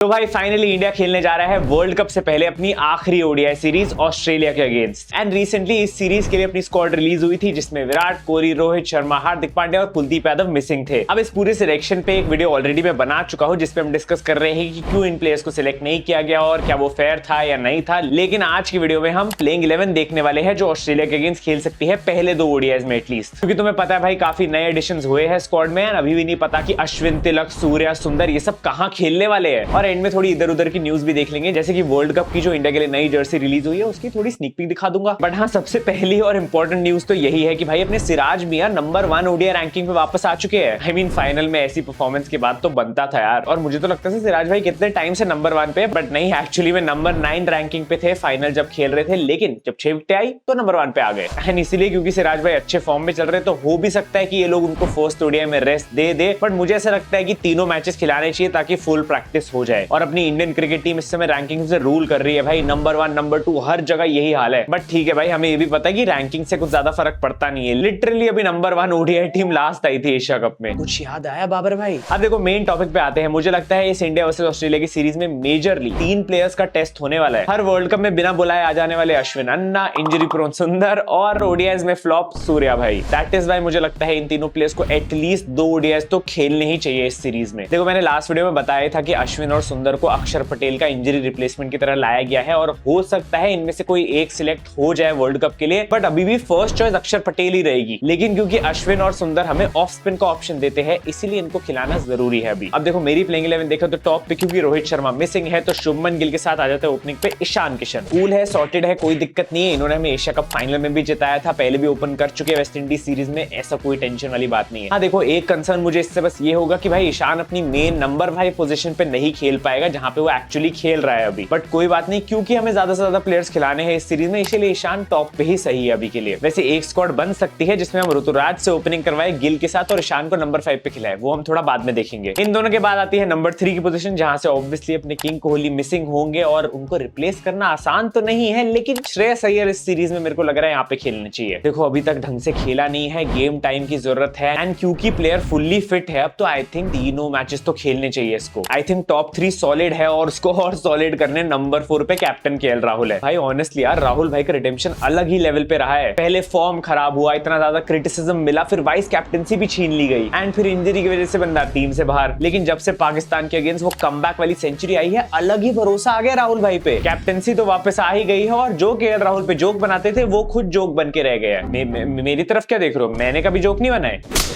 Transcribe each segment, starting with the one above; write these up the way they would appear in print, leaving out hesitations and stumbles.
तो भाई finally India खेलने जा रहा है वर्ल्ड कप से पहले अपनी आखिरी ओडीआई सीरीज ऑस्ट्रेलिया के अगेंस्ट। एंड रिसेंटली इस सीरीज के लिए अपनी स्क्वाड रिलीज हुई थी जिसमें विराट कोहली, रोहित शर्मा, हार्दिक पांड्या और कुलदीप यादव मिसिंग थे। अब इस पूरे सिलेक्शन पे एक वीडियो ऑलरेडी मैं बना चुका हूं जिसपे हम डिस्कस कर रहे हैं कि क्यों इन प्लेयर्स को सिलेक्ट नहीं किया गया और क्या वो फेयर था या नहीं था। लेकिन आज की वीडियो में हम प्लेइंग 11 देखने वाले हैं जो ऑस्ट्रेलिया के अगेंस्ट खेल सकती है पहले दो ओडीआईज में एटलीस्ट, क्योंकि तुम्हें पता है भाई काफी नए एडिशंस हुए हैं स्क्वाड में। अभी भी नहीं पता कि अश्विन, तिलक, सूर्या, सुंदर ये सब कहां खेलने वाले हैं। और एंड में थोड़ी इधर उधर की न्यूज भी देख लेंगे, जैसे कि वर्ल्ड कप की जो इंडिया के लिए नई जर्सी रिलीज हुई है उसकी थोड़ी स्नीक पीक दिखा दूंगा। बट हाँ, सबसे पहली और इंपॉर्टेंट न्यूज तो यही है कि भाई अपने सिराज मियां नंबर 1 ओडीआई रैंकिंग पे वापस आ चुके हैं। आई मीन फाइनल में ऐसी परफॉर्मेंस के बाद तो बनता था यार। और मुझे तो लगता था सिराज भाई कितने टाइम से नंबर 1 पे, बट नहीं, एक्चुअली में नंबर 9 रैंकिंग पे थे फाइनल जब खेल रहे थे। लेकिन जब 6 विकेट आई तो नंबर 1 पे आ गए। एंड इसीलिए क्योंकि सिराज भाई अच्छे फॉर्म में चल रहे तो हो भी सकता है कि ये लोग उनको फर्स्ट ओडीआई में रेस्ट दे दे। बट मुझे ऐसा लगता है कि तीनों मैचेस खिलाने चाहिए ताकि फुल प्रैक्टिस हो जाए। और अपनी इंडियन क्रिकेट टीम इस समय रैंकिंग से रूल कर रही है भाई, नंबर 1, नंबर 2 हर जगह यही हाल है। बट ठीक है भाई, हमें ये भी पता है कि रैंकिंग से कुछ ज्यादा फर्क पड़ता नहीं है। लिटरली अभी नंबर 1 ओडीआई टीम लास्ट आई थी एशिया कप में। कुछ याद आया बाबर भाई? अब देखो मेन टॉपिक पे आते हैं। मुझे लगता है इस इंडिया वर्सेस ऑस्ट्रेलिया की सीरीज में मेजरली 3 प्लेयर्स का टेस्ट होने वाला है। हर वर्ल्ड कप में बिना बुलाए आ जाने वाले अश्विन, अन्ना, इंजरी प्रोन सुंदर और ओडीआईज में फ्लॉप सूर्या भाई। दैट इज व्हाई मुझे लगता है इन तीनों प्लेयर्स को एटलीस्ट 2 ओडीआईज तो खेलने ही चाहिए इस सीरीज में। देखो मैंने लास्ट वीडियो में बताया था कि अश्विन और सुंदर को अक्षर पटेल का इंजरी रिप्लेसमेंट की तरह लाया गया है और हो सकता है इनमें से कोई एक सिलेक्ट हो जाए वर्ल्ड कप के लिए। बट अभी भी फर्स्ट चॉइस अक्षर पटेल ही रहेगी। लेकिन क्योंकि अश्विन और सुंदर हमें ऑफ स्पिन का ऑप्शन देते हैं इसीलिए इनको खिलाना जरूरी है अभी। अब देखो मेरी प्लेइंग 11 देखो तो टॉप पे क्योंकि रोहित शर्मा मिसिंग है तो शुभमन गिल के साथ आ जाता है ओपनिंग पे ईशान किशन। कूल है, सॉर्टेड है, कोई दिक्कत नहीं है। इन्होंने हमें एशिया कप फाइनल में भी जिताया था, पहले भी ओपन कर चुके हैं वेस्ट इंडीज सीरीज में, ऐसा कोई टेंशन वाली बात नहीं है। हाँ देखो एक कंसर्न मुझे इससे बस ये होगा कि भाई ईशान अपनी मेन नंबर 5 पोजीशन पे नहीं खेल पाएगा जहां पे वो एक्चुअली खेल रहा है अभी। बट कोई बात नहीं, क्योंकि हमें ज्यादा से ज्यादा प्लेयर्स खिलाने हैं इस सीरीज में, इसीलिए ईशान टॉप पे ही सही है अभी के लिए। वैसे एक स्क्वाड बन सकती है जिसमें हम ऋतुराज से ओपनिंग करवाए गिल के साथ और ईशान को नंबर 5 पे खिलाए, वो हम थोड़ा बाद में देखेंगे। इन दोनों के बाद आती है नंबर 3 की पोजीशन जहां से ऑब्वियसली अपने किंग कोहली मिसिंग होंगे और उनको रिप्लेस करना आसान तो नहीं है, लेकिन श्रेयस अय्यर इस सीरीज में मेरे को लग रहा है यहाँ पे खेलने चाहिए। देखो अभी तक ढंग से खेला नहीं है, गेम टाइम की जरूरत है। एंड क्योंकि प्लेयर फुल्ली फिट है अब तो आई थिंक तीनों मैचेस तो खेलने चाहिए इसको। आई थिंक टॉप 3 सॉलिड है और उसको और सॉलिड करने नंबर 4 पे कैप्टन केएल राहुल है। भाई ऑनेस्टली यार राहुल भाई का रिडेम्पशन अलग ही लेवल पे रहा है। पहले फॉर्म खराब हुआ, इतना ज्यादा क्रिटिसिज्म मिला, फिर वाइस कैप्टनसी भी छीन ली गई एंड फिर इंजरी की वजह से बंदा टीम से बाहर। लेकिन जब से पाकिस्तान के अगेंस्ट वो कमबैक वाली सेंचुरी आई है, अलग ही भरोसा आ गया राहुल भाई पे। कैप्टनसी तो वापस आ ही गई है और जो केएल राहुल पे जोक बनाते थे वो खुद जोक बन के रह गए। मेरी तरफ क्या देख रहे हो? मैंने कभी जोक नहीं बनाए।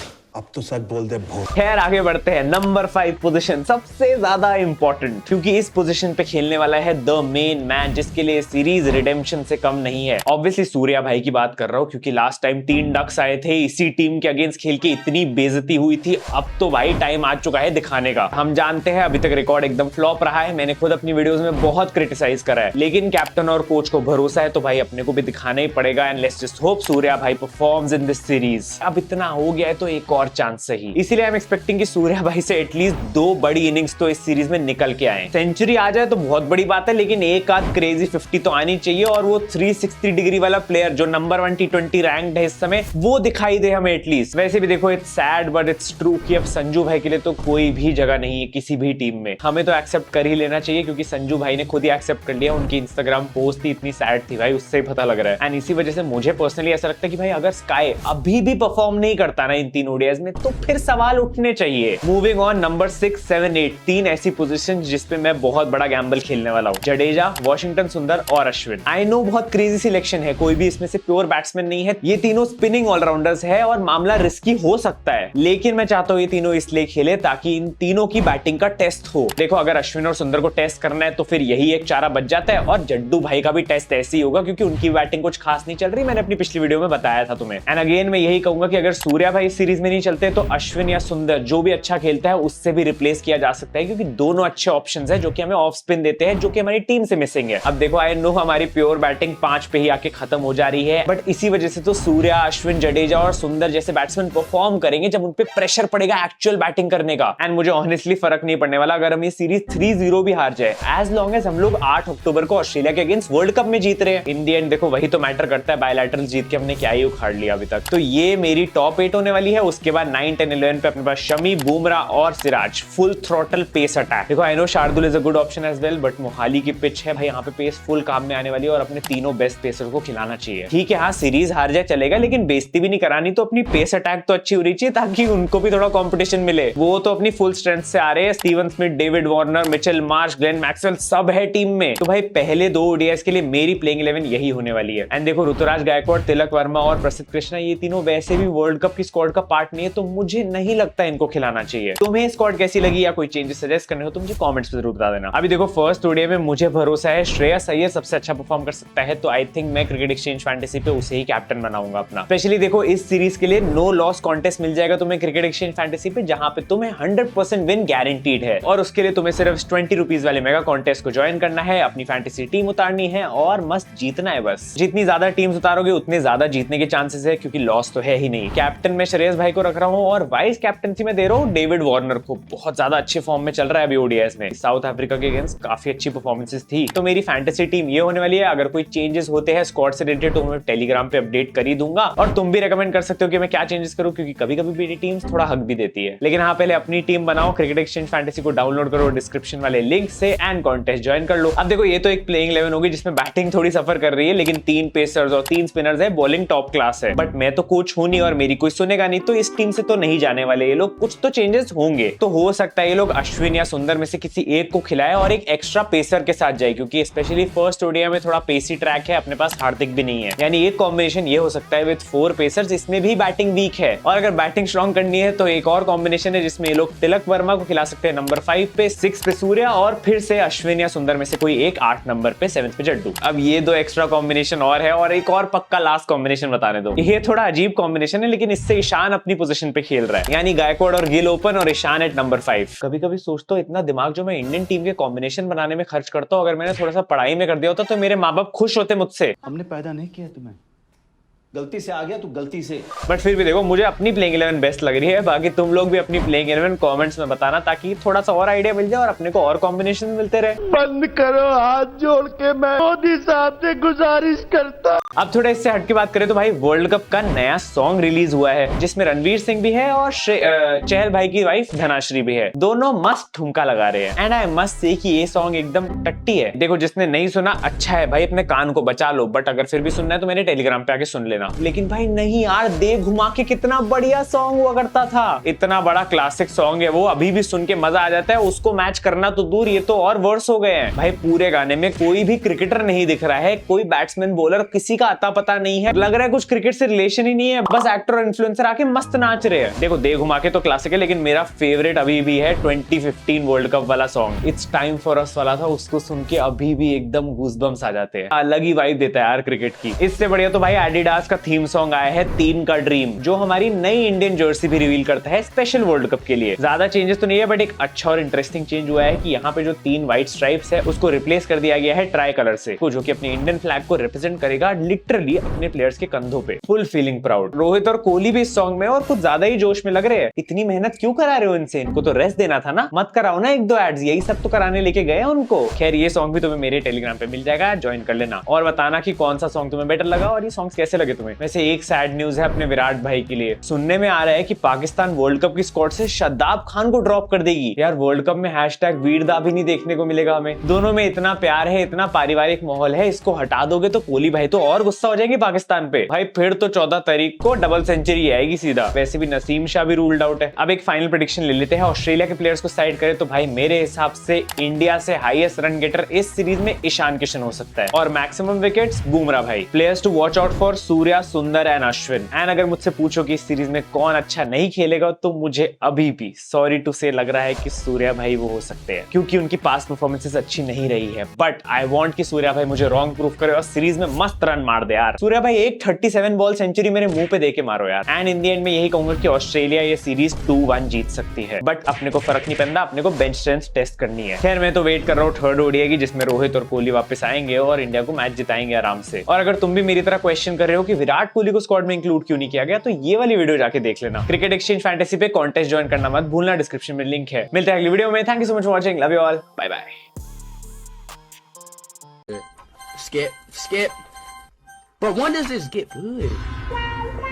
अब तो सच बोल दे। खैर आगे बढ़ते हैं। नंबर 5 पोजीशन सबसे ज्यादा इंपॉर्टेंट, क्योंकि इस पोजीशन पे खेलने वाला है द मेन मैन जिसके लिए सीरीज रिडेम्पशन से कम नहीं है। ऑब्वियसली सूर्या भाई की बात कर रहा हूं क्योंकि लास्ट टाइम 3 डक्स आए थे इसी टीम के अगेंस्ट खेल के, इतनी बेइज्जती हुई थी। अब तो भाई टाइम आ चुका है दिखाने का। हम जानते हैं अभी तक रिकॉर्ड एकदम फ्लॉप रहा है, मैंने खुद अपनी वीडियोस में बहुत क्रिटिसाइज करा है, लेकिन कैप्टन और कोच को भरोसा है तो भाई अपने को भी दिखाना ही पड़ेगा। And let's just hope Surya भाई परफॉर्म्स इन दिस सीरीज। अब इतना हो गया है तो एक और चांस सही, इसीलिए आई एम एक्सपेक्टिंग कि सूर्या भाई से एटलीस्ट 2 बड़ी इनिंग्स तो इस सीरीज में निकल के आए। सेंचुरी आ जाए तो बहुत बड़ी बात है, लेकिन एक आध क्रेजी 50 तो आनी चाहिए और वो 360 डिग्री वाला प्लेयर जो नंबर 1 T20 रैंक्ड है इस समय वो दिखाई दे हमें एटलीस्ट। वैसे भी देखो it's sad but it's true कि अब संजू भाई के लिए तो कोई भी जगह नहीं है किसी भी टीम में। हमें तो एक्सेप्ट कर ही लेना चाहिए क्योंकि संजू भाई ने खुद ही एक्सेप्ट कर लिया। उनकी इंस्टाग्राम पोस्ट ही इतनी सैड थी भाई, उससे ही पता लग रहा है। एंड इसी वजह से मुझे पर्सनली ऐसा लगता है कि भाई अगर स्काई अभी भी परफॉर्म नहीं करता ना इन 3 ओडीआईज में तो फिर सवाल उठने चाहिए। मूविंग ऑन, नंबर 6, 7, 8 3 ऐसी पोजीशन जिसपे मैं बहुत बड़ा गैम्बल खेलने वाला हूँ। जडेजा, वॉशिंगटन सुंदर और अश्विन। आई नो बहुत क्रेजी सिलेक्शन है, कोई भी इसमें से प्योर बैट्समैन नहीं है। ये तीनों स्पिनिंग ऑलराउंडर्स है और मामला रिस्की हो सकता है, लेकिन मैं चाहता हूँ ये तीनों इसलिए खेले ताकि इन तीनों की बैटिंग का टेस्ट हो। देखो अगर अश्विन और सुंदर को टेस्ट करना है तो फिर यही एक चारा बच जाता है और जड्डू भाई का भी टेस्ट ऐसे ही होगा क्योंकि उनकी बैटिंग कुछ खास नहीं चल रही, मैंने अपनी पिछली वीडियो में बताया था तुम्हें। एंड अगेन मैं यही कहूंगा कि अगर सूर्या भाई इस सीरीज में नहीं चलते तो अश्विन या सुंदर जो भी अच्छा खेलता है उससे भी रिप्लेस किया जा सकता है क्योंकि दोनों अच्छे ऑप्शंस हैं जो कि हमें ऑफ स्पिन देते हैं, जो कि हमारी टीम से मिसिंग है। अब देखो आई नो हमारी प्योर बैटिंग 5 पे ही आके खत्म हो जा रही है, बट इसी वजह से तो सूर्या, अश्विन, जडेजा और सुंदर जैसे बैट्समैन परफॉर्म करेंगे जब उन पे प्रेशर पड़ेगा एक्चुअल बैटिंग करने का। एंड मुझे ऑनेस्टली फर्क नहीं पड़ने वाला अगर हम ये सीरीज 3-0 भी हार जाए, एज लॉन्ग एज हम लोग 8 अक्टूबर को ऑस्ट्रेलिया के अगेंस्ट वर्ल्ड कप में जीत रहे हैं। इन दी एंड देखो वही तो मैटर करता है, बायलैटरल जीत के हमने क्या ही उखाड़ लिया अभी तक। तो ये मेरी टॉप 8 होने वाली है। उसके उसके बाद 9, 10, 11 पे अपने पास शमी, बुमराह और Siraj, full throttle pace attack. देखो I know Shardul is a good option as well, but Mohali की पिच है भाई, यहाँ पे पेस फुल काम में आने वाली है और अपने तीनों बेस्ट पेसर को खिलाना चाहिए। ठीक है हाँ सीरीज हार जाए चलेगा, लेकिन बेइज्जती भी नहीं करानी, तो अपनी पेस अटैक तो अच्छी होनी चाहिए ताकि उनको भी थोड़ा कंपटीशन मिले। वो तो अपनी फुल स्ट्रेंथ से आ रहे हैं, Steven Smith, David Warner, Mitchell Marsh, Glenn Maxwell सब है टीम में। तो भाई पहले 2 ओडीआईस के लिए मेरी प्लेइंग 11 यही होने वाली है। एंड देखो ऋतुराज गायकवाड़, तिलक वर्मा और प्रसिद्ध कृष्णा ये तीनों वैसे भी वर्ल्ड कप की स्क्वाड का पार्ट नहीं है, तो मुझे नहीं लगता इनको खिलाना चाहिए। तुम्हें स्क्वाड कैसी लगी या कोई चेंजेस सजेस्ट करने हो तो मुझे कमेंट्स में जरूर बता देना। अभी देखो फर्स्ट ओडीआई में मुझे भरोसा है श्रेयस अय्यर सबसे अच्छा परफॉर्म कर सकता है, तो आई थिंक मैं क्रिकेट एक्सचेंज फैंटेसी पे उसे ही कैप्टन बनाऊंगा अपना। स्पेशली देखो इस सीरीज के लिए नो लॉस कॉन्टेस्ट मिल जाएगा तुम्हें क्रिकेट एक्सचेंज फैंटेसी पे, जहां पे तुम्हें 100% विन गारंटीड है। और उसके लिए तुम्हें सिर्फ 20 रुपीज वाले मेगा कॉन्टेस्ट को ज्वाइन करना है, अपनी फैंटेसी टीम उतारनी है और मस्त जीतना है बस। जितनी ज्यादा टीम्स उतारोगे उतने ज्यादा जीतने के चांसेस है, क्योंकि लॉस तो है ही नहीं। कैप्टन में श्रेयस भाई को रख रहा हूँ और वाइस कैप्टनसी में दे रहा हूँ डेविड वार्नर को, बहुत ज्यादा अच्छे फॉर्म में चल रहा है अभी ओडीआईस में। साउथ अफ्रीका के अगेंस्ट काफी अच्छी परफॉर्मेंसेस थी। तो मेरी फैंटेसी टीम ये होने वाली है। अगर कोई चेंजेस होते हैं स्क्वाड से रिलेटेड तो मैं टेलीग्राम पे अपडेट कर ही दूंगा, और तुम भी रेकमेंड कर सकते हो कि मैं क्या चेंजेस करूं, क्योंकि कभी कभी मेरी टीम्स थोड़ा हक भी देती है। लेकिन हाँ पहले अपनी टीम बनाओ, क्रिकेट एक्सचेंज फैंटेसी को डाउनलोड करो डिस्क्रिप्शन वाले लिंक से एंड कॉन्टेस्ट ज्वाइन कर लो। अब देखो ये तो एक प्लेइंग 11 होगी जिसमें बैटिंग थोड़ी सफर कर रही है, लेकिन 3 पेसर्स और 3 स्पिनर्स है, बॉलिंग टॉप क्लास है। बट मैं तो कोच हूं नहीं और मेरी कोई सुनेगा नहीं, तो इस टीम से तो नहीं जाने वाले ये लोग। कुछ तो चेंजेस होंगे, तो हो सकता है ये लोग अश्विन या सुंदर में से किसी एक को खिलाए और एक एक्स्ट्रा पेसर के साथ जाए, क्योंकि स्पेशली फर्स्ट ओडीआई में थोड़ा पेसी ट्रैक है, अपने पास हार्दिक भी नहीं है। यानी एक कॉम्बिनेशन ये हो सकता है विद 4 पेसर्स, इसमें भी बैटिंग वीक है। और अगर बैटिंग स्ट्रॉन्ग करनी है तो एक और कॉम्बिनेशन है जिसमें ये लोग तिलक वर्मा को खिला सकते हैं नंबर 5 पे, 6 पे सूर्या और फिर से अश्विन या सुंदर में से कोई एक 8 नंबर पे, 7 पे जड्डू। अब ये 2 एक्स्ट्रा कॉम्बिनेशन और है, और एक और पक्का लास्ट कॉम्बिनेशन बताने दो। ये थोड़ा अजीब कॉम्बिनेशन है, लेकिन इससे ईशान अपनी पोजीशन पे खेल रहा है, यानी गायकवाड़ और गिल ओपन और ईशान एट नंबर 5। कभी कभी सोचता हूं इतना दिमाग जो मैं इंडियन टीम के कॉम्बिनेशन बनाने में खर्च करता हूं, अगर मैंने थोड़ा सा पढ़ाई में कर दिया होता तो मेरे माँ बाप खुश होते मुझसे। हमने पैदा नहीं किया तुम्हें, गलती से आ गया तू गलती से। बट फिर भी देखो मुझे अपनी प्लेइंग 11 बेस्ट लग रही है। बाकी तुम लोग भी अपनी प्लेइंग 11 कमेंट्स में बताना, ताकि थोड़ा सा और आइडिया मिल जाए और अपने को और कॉम्बिनेशन मिलते रहे। बंद करो, हाथ जोड़ के मैं मोदी साहब से गुजारिश करता। अब थोड़ा इससे हट के बात करें तो भाई वर्ल्ड कप का नया सॉन्ग रिलीज हुआ है, जिसमें रणवीर सिंह भी है और चहल भाई की वाइफ धनाश्री भी है। दोनों मस्त ठुमका लगा रहे हैं, एंड आई मस्ट से कि ये सॉन्ग एकदम टट्टी है। देखो जिसने नहीं सुना अच्छा है भाई, अपने कान को बचा लो, बट अगर फिर भी सुनना है तो मेरे टेलीग्राम पे आके सुन लेना। लेकिन भाई नहीं यार, दे घुमा के कितना बढ़िया सॉन्ग हुआ करता था, इतना बड़ा क्लासिक सॉन्ग है वो, अभी भी सुन के मजा आ जाता है। उसको मैच करना तो दूर, ये तो और वर्स हो गए हैं भाई। पूरे गाने में कोई भी क्रिकेटर नहीं दिख रहा है, कोई बैट्समैन बॉलर किसी का आता पता नहीं है, लग रहा है कुछ क्रिकेट से रिलेशन ही नहीं है, बस एक्टर और इन्फ्लुएंसर आके मस्त नाच रहे हैं। देखो दे घुमा के तो क्लासिक है, लेकिन मेरा फेवरेट अभी भी है 2015 वर्ल्ड कप वाला song, it's time for us वाला था। उसको सुन के अभी भी एकदम गूज़बम्स आ जाते हैं, अलग ही वाइब देता है यार क्रिकेट की। इससे बढ़िया तो भाई एडिडास का थीम सॉन्ग आया है 3 का ड्रीम, जो हमारी नई इंडियन जर्सी भी रिवील करता है स्पेशल वर्ल्ड कप के लिए। ज्यादा चेंजेस तो नहीं है, बट एक अच्छा और इंटरेस्टिंग चेंज हुआ है कि यहाँ पे जो 3 व्हाइट स्ट्राइप्स है उसको रिप्लेस कर दिया गया है ट्राई कलर से, जो कि अपने इंडियन फ्लैग को रिप्रेजेंट करेगा लिटरली अपने प्लेयर्स के कंधों पे। Full feeling proud. रोहित और कोहली भी इस सॉन्ग में और कुछ ज्यादा ही जोश में लग रहे हैं। इतनी मेहनत क्यों करा रहे हो इनसे, इनको तो रेस्ट देना था ना, मत कराओ ना 1-2 एड्स, यही सब तो कराने लेके गए उनको। खैर ये सॉन्ग भी तुम्हें मेरे टेलीग्राम पे मिल जाएगा, ज्वाइन कर लेना और बताना कि कौन सा सॉन्ग तुम्हें बेटर लगा और ये सॉन्ग्स कैसे लगे तुम्हें। वैसे एक सैड न्यूज है अपने विराट भाई के लिए, सुनने में आ रहा है कि पाकिस्तान वर्ल्ड कप की स्क्वाड से शादाब खान को ड्रॉप कर देगी। यार वर्ल्ड कप में हैशटैग वीरदा भी नहीं देखने को मिलेगा हमें। दोनों में इतना प्यार है, इतना पारिवारिक माहौल है, इसको हटा दोगे तो कोहली भाई तो और गुस्सा हो जाएंगे पाकिस्तान पे भाई। फिर तो 14 तारीख को डबल सेंचुरी आएगी सीधा। वैसे भी नसीम शाह भी रूल्ड आउट है। अब एक फाइनल प्रेडिक्शन ले लेते हैं। ऑस्ट्रेलिया के प्लेयर्स को साइड करें तो भाई मेरे हिसाब से इंडिया से हाईएस्ट रन गेटर इस सीरीज में ईशान किशन हो सकता है, और मैक्सिमम विकेट्स बुमराह भाई। Players to watch out for Surya, Sundar and Ashwin. And अगर मुझसे पूछो कि इस सीरीज में कौन अच्छा नहीं खेलेगा, तो मुझे अभी भी सॉरी टू से लग रहा है कि सूर्या भाई वो हो सकते हैं, क्योंकि उनकी पास्ट परफॉर्मेंसेस अच्छी नहीं रही है। बट आई वांट कि सूर्या भाई मुझे रॉन्ग प्रूफ करे और सीरीज में मस्त रन मार दे यार। सूर्या भाई एक 37 बॉल सेंचुरी मेरे मुंह पे देके मारो यार। एंड इन द एंड में यही कहूंगा कि ऑस्ट्रेलिया ये सीरीज 2-1 जीत सकती है, बट अपने को फर्क नहीं पड़ता, अपने को बेंच स्ट्रेंथ टेस्ट करनी है। खैर मैं तो वेट कर रहा हूँ थर्ड ओडीआई की, जिसमें रोहित और कोहली वापस आएंगे और इंडिया को मैच जिताएंगे आराम से। और अगर तुम भी मेरी तरह क्वेश्चन कर रहे हो कि विराट कोहली को स्क्वाड में इंक्लूड क्यों नहीं किया गया, तो ये वाली वीडियो जाके देख लेना। क्रिकेट एक्सचेंज फैंटेसी पे कॉन्टेस्ट ज्वाइन करना मत भूलना, डिस्क्रिप्शन में लिंक है। मिलते हैं अगली वीडियो में। Thank you so much for watching, love you all, bye bye. Skip. But when does this get good?